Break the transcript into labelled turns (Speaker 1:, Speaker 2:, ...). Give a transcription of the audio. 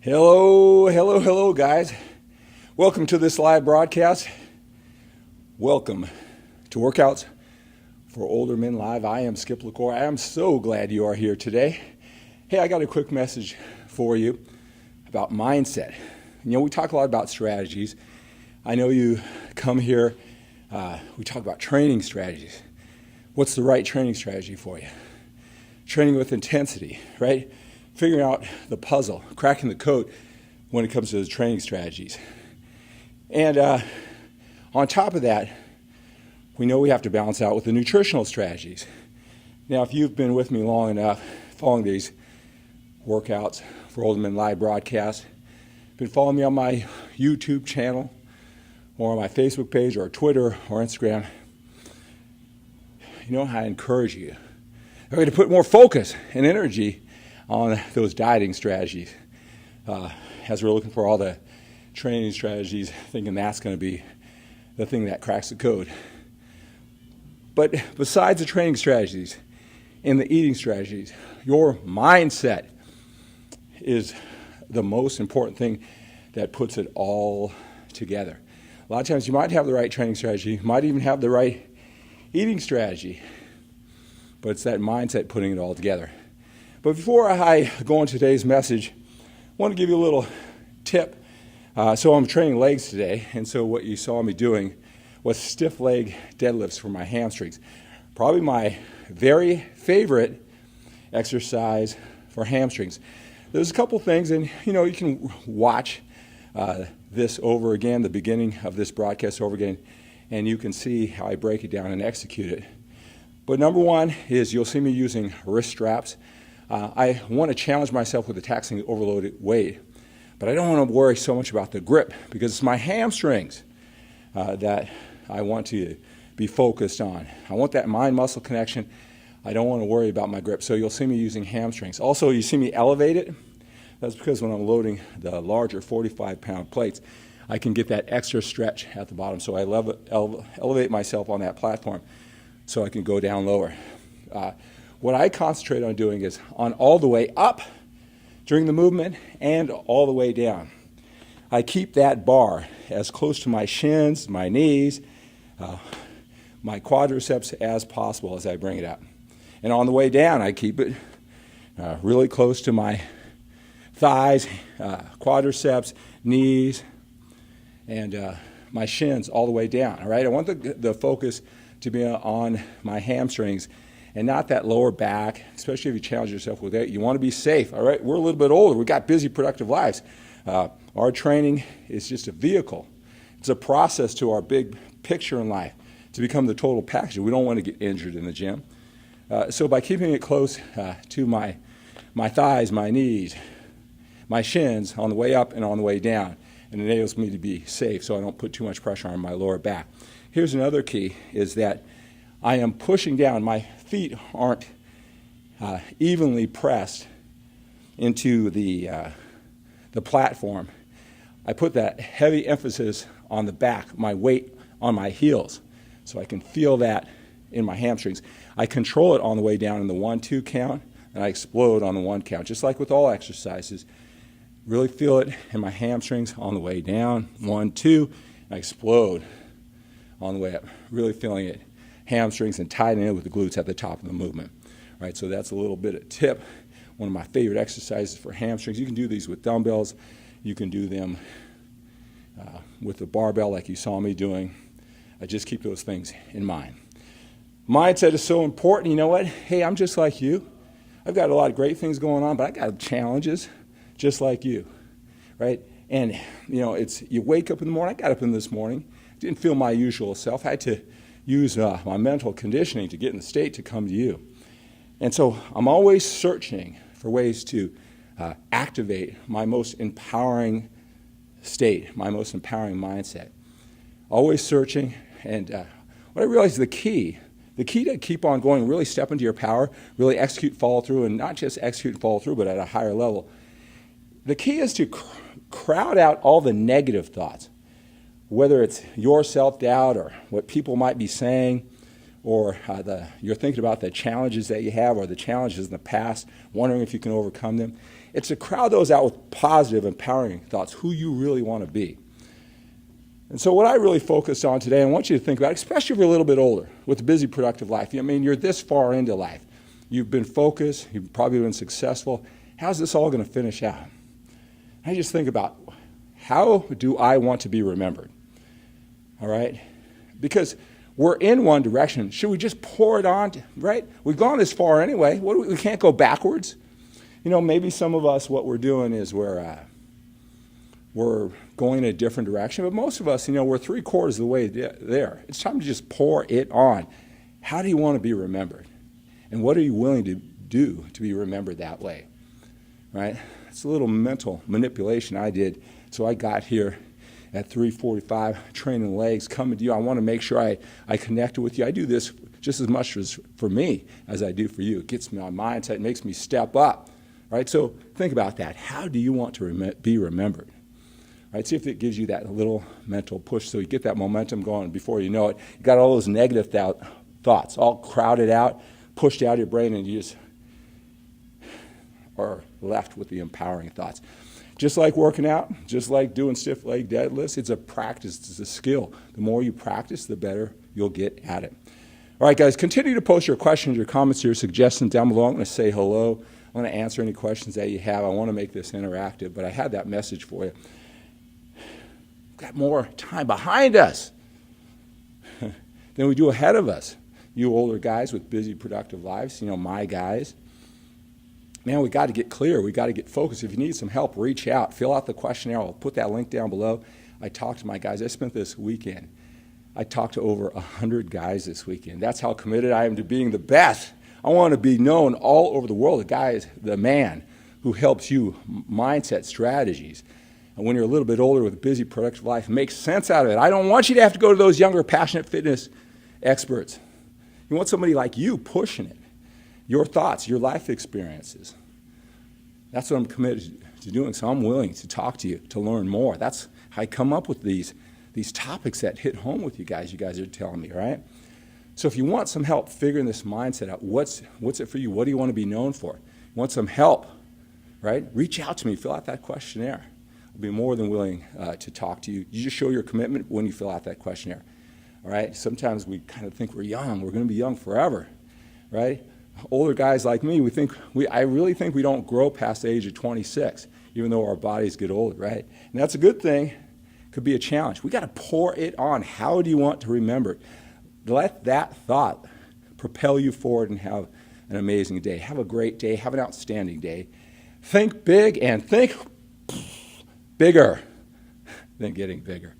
Speaker 1: Hello, guys. Welcome to this live broadcast. Welcome to Workouts for Older Men Live. I am Skip LaCour. I am so glad you are here today. Hey, I got a quick message for you about mindset. We talk a lot about strategies. I know you come here, we talk about training strategies. What's the right training strategy for you? Training with intensity, right? Figuring out the puzzle, cracking the code when it comes to the training strategies. And on top of that, we know we have to balance out with the nutritional strategies. Now, if you've been with me long enough, following these Workouts for Older Men Live broadcasts, been following me on my YouTube channel or on my Facebook page or Twitter or Instagram, you know how I encourage you. I'm going to put more focus and energy on those dieting strategies as we're looking for all the training strategies, thinking that's going to be the thing that cracks the code. But besides the training strategies and the eating strategies, your mindset is the most important thing that puts it all together. A lot of times you might have the right training strategy, you might even have the right eating strategy, but it's that mindset putting it all together. But before I go into today's message, I want to give you a little tip. So I'm training legs today, and so what you saw me doing was stiff leg deadlifts for my hamstrings. Probably my very favorite exercise for hamstrings. There's a couple things, and you can watch this over again, the beginning of this broadcast over again, and you can see how I break it down and execute it. But number one is you'll see me using wrist straps. I want to challenge myself with a taxing overloaded weight, but I don't want to worry so much about the grip because it's my hamstrings that I want to be focused on. I want that mind-muscle connection. I don't want to worry about my grip, so you'll see me using hamstrings. Also, you see me elevate it. That's because when I'm loading the larger 45-pound plates, I can get that extra stretch at the bottom, so I elevate myself on that platform so I can go down lower. What I concentrate on doing is on all the way up during the movement and all the way down. I keep that bar as close to my shins, my knees, my quadriceps as possible as I bring it up. And on the way down, I keep it really close to my thighs, quadriceps, knees, and my shins all the way down. All right, I want the focus to be on my hamstrings and not that lower back, especially if you challenge yourself with that. You want to be safe, all right? We're a little bit older. We've got busy, productive lives. Our training is just a vehicle. It's a process to our big picture in life to become the total package. We don't want to get injured in the gym. So by keeping it close to my thighs, my knees, my shins on the way up and on the way down, it enables me to be safe so I don't put too much pressure on my lower back. Here's another key, is that I am pushing down. My feet aren't evenly pressed into the platform. I put that heavy emphasis on the back, my weight on my heels, so I can feel that in my hamstrings. I control it on the way down in the 1-2 count, and I explode on the 1 count, just like with all exercises. Really feel it in my hamstrings on the way down, 1-2, I explode on the way up, really feeling it, hamstrings and tightening in with the glutes at the top of the movement. Right, so that's a little bit of tip. One of my favorite exercises for hamstrings. You can do these with dumbbells. You can do them with a barbell like you saw me doing. I just keep those things in mind. Mindset is so important. You know what? Hey, I'm just like you. I've got a lot of great things going on, but I got challenges just like you, right? And, it's you wake up in the morning. I got up in this morning. Didn't feel my usual self. I had to use my mental conditioning to get in the state to come to you. And so I'm always searching for ways to activate my most empowering state, my most empowering mindset. Always searching. And what I realized the key to keep on going, really step into your power, really execute, follow through, and not just execute and follow through, but at a higher level. The key is to crowd out all the negative thoughts. Whether it's your self-doubt or what people might be saying, or you're thinking about the challenges that you have or the challenges in the past, wondering if you can overcome them. It's to crowd those out with positive, empowering thoughts, who you really want to be. And so what I really focused on today, I want you to think about, especially if you're a little bit older, with a busy, productive life. I mean, you're this far into life. You've been focused. You've probably been successful. How's this all going to finish out? I just think about, how do I want to be remembered? All right? Because we're in one direction. Should we just pour it on, right? We've gone this far anyway. We can't go backwards. Maybe some of us, what we're doing is we're going in a different direction. But most of us, we're 3/4 of the way there. It's time to just pour it on. How do you want to be remembered? And what are you willing to do to be remembered that way? Right? It's a little mental manipulation I did. So I got here at 3:45, training legs, coming to you. I want to make sure I connected with you. I do this just as much as for me as I do for you. It gets me on mindset. It makes me step up. Right? So think about that. How do you want to be remembered? Right? See if it gives you that little mental push so you get that momentum going. Before you know it, you got all those negative thoughts all crowded out, pushed out of your brain, and you just are left with the empowering thoughts. Just like working out, just like doing stiff leg deadlifts, it's a practice, it's a skill. The more you practice, the better you'll get at it. All right, guys, continue to post your questions, your comments, your suggestions down below. I'm going to say hello. I'm going to answer any questions that you have. I want to make this interactive, but I had that message for you. We've got more time behind us than we do ahead of us. You older guys with busy, productive lives, my guys. Man, we got to get clear. We got to get focused. If you need some help, reach out. Fill out the questionnaire. I'll put that link down below. I talked to my guys. I spent this weekend. I talked to over 100 guys this weekend. That's how committed I am to being the best. I want to be known all over the world. The guy is the man who helps you mindset strategies. And when you're a little bit older with a busy, productive life, make sense out of it. I don't want you to have to go to those younger, passionate fitness experts. You want somebody like you pushing it. Your thoughts, your life experiences. That's what I'm committed to doing. So I'm willing to talk to you, to learn more. That's how I come up with these topics that hit home with you guys are telling me, right? So if you want some help figuring this mindset out, what's it for you? What do you want to be known for? You want some help, right? Reach out to me. Fill out that questionnaire. I'll be more than willing to talk to you. You just show your commitment when you fill out that questionnaire, all right? Sometimes we kind of think we're young. We're going to be young forever, right? Older guys like me, I really think we don't grow past the age of 26, even though our bodies get older, right? And that's a good thing. Could be a challenge. We got to pour it on. How do you want to remember it? Let that thought propel you forward and have an amazing day. Have a great day. Have an outstanding day. Think big and think bigger than getting bigger.